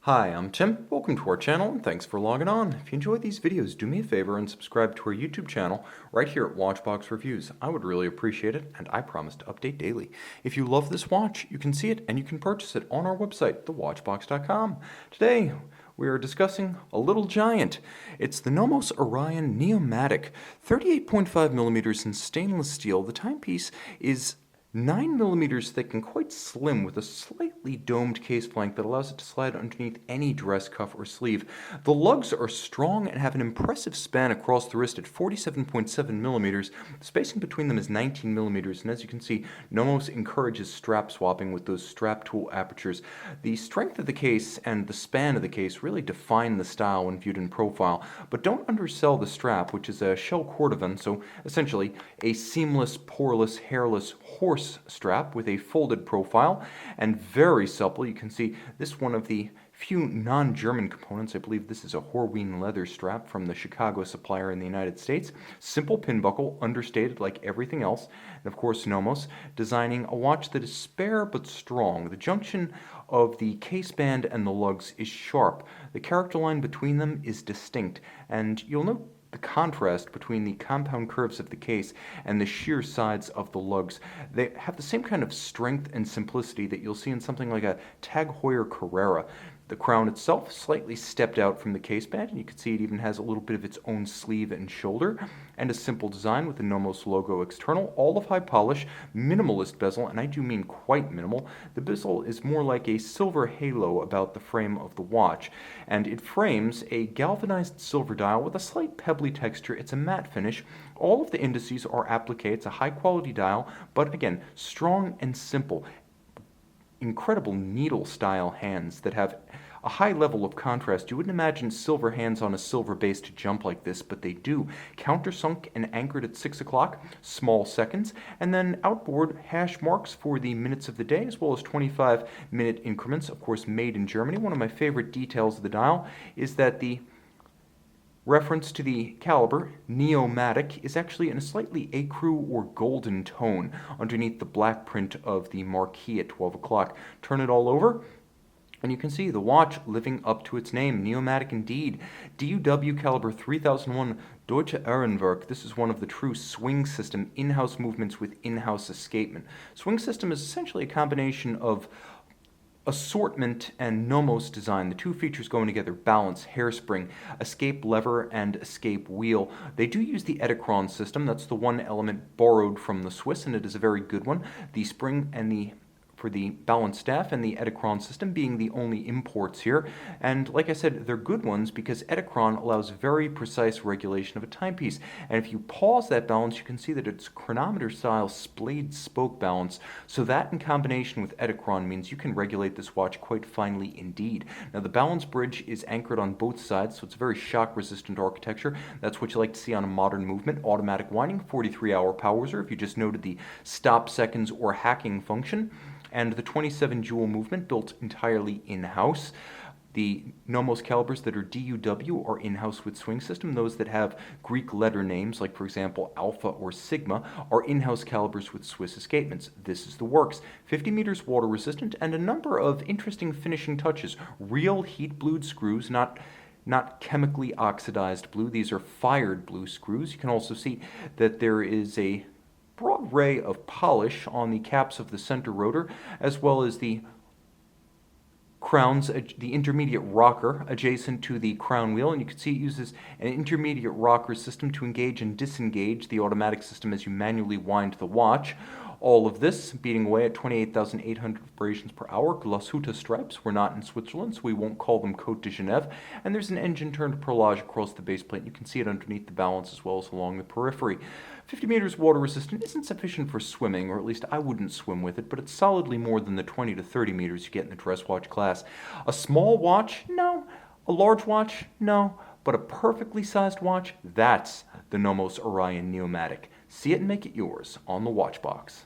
Hi, I'm Tim. Welcome to our channel and thanks for logging on. If you enjoy these videos, do me a favor and subscribe to our YouTube channel right here at Watchbox Reviews. I would really appreciate it and I promise to update daily. If you love this watch, you can see it and you can purchase it on our website, thewatchbox.com. Today, we are discussing a little giant. It's the Nomos Orion Neomatik, 38.5 millimeters in stainless steel. The timepiece is 9 millimeters thick and quite slim with a slightly domed case flank that allows it to slide underneath any dress cuff or sleeve. The lugs are strong and have an impressive span across the wrist at 47.7 millimeters. The spacing between them is 19 millimeters, and as you can see, Nomos encourages strap swapping with those strap tool apertures. The strength of the case and the span of the case really define the style when viewed in profile, but don't undersell the strap, which is a shell cordovan, so essentially a seamless, poreless, hairless horse strap with a folded profile and very supple. You can see this one of the few non-German components. I believe this is a Horween leather strap from the Chicago supplier in the United States. Simple pin buckle, understated like everything else. And of course Nomos designing a watch that is spare but strong. The junction of the case band and the lugs is sharp. The character line between them is distinct, and you'll note the contrast between the compound curves of the case and the sheer sides of the lugs. They have the same kind of strength and simplicity that you'll see in something like a Tag Heuer Carrera. The crown itself slightly stepped out from the case band, and you can see it even has a little bit of its own sleeve and shoulder, and a simple design with the Nomos logo external, all of high polish, minimalist bezel, and I do mean quite minimal. The bezel is more like a silver halo about the frame of the watch, and it frames a galvanized silver dial with a slight pebbly texture. It's a matte finish. All of the indices are applique. It's a high quality dial, but again, strong and simple. Incredible needle style hands that have a high level of contrast. You wouldn't imagine silver hands on a silver base to jump like this, but they do. Countersunk and anchored at 6 o'clock, small seconds, and then outboard hash marks for the minutes of the day, as well as 25-minute increments, of course made in Germany. One of my favorite details of the dial is that the reference to the caliber, Neomatik, is actually in a slightly ecru or golden tone underneath the black print of the marquee at 12 o'clock. Turn it all over, and you can see the watch living up to its name. Neomatik indeed. DUW caliber 3001 Deutsche Ehrenwerk. This is one of the true swing system in-house movements with in-house escapement. Swing system is essentially a combination of assortment and Nomos design. The two features going together: balance, hairspring, escape lever, and escape wheel. They do use the Edicron system. That's the one element borrowed from the Swiss, and it is a very good one. The spring and the for the balance staff and the Edicron system being the only imports here. And like I said, they're good ones because Edicron allows very precise regulation of a timepiece. And if you pause that balance, you can see that it's chronometer style splayed spoke balance. So that in combination with Edicron means you can regulate this watch quite finely indeed. Now the balance bridge is anchored on both sides, so it's a very shock resistant architecture. That's what you like to see on a modern movement. Automatic winding, 43-hour powers, if you just noted the stop seconds or hacking function, and the 27 jewel movement built entirely in-house. The Nomos calibers that are DUW are in-house with swing system. Those that have Greek letter names, like for example Alpha or Sigma, are in-house calibers with Swiss escapements. This is the works. 50 meters water resistant, and a number of interesting finishing touches. Real heat blued screws, not chemically oxidized blue. These are fired blue screws. You can also see that there is a broad ray of polish on the caps of the center rotor, as well as the crowns, the intermediate rocker adjacent to the crown wheel, and you can see it uses an intermediate rocker system to engage and disengage the automatic system as you manually wind the watch. All of this beating away at 28,800 vibrations per hour. Glashutte stripes. We're not in Switzerland, so we won't call them Côte de Genève. And there's an engine turned perlage across the base plate. You can see it underneath the balance as well as along the periphery. 50 meters water resistant isn't sufficient for swimming, or at least I wouldn't swim with it, but it's solidly more than the 20 to 30 meters you get in the dress watch class. A small watch? No. A large watch? No. But a perfectly sized watch? That's the Nomos Orion Neomatik. See it and make it yours on the Watchbox.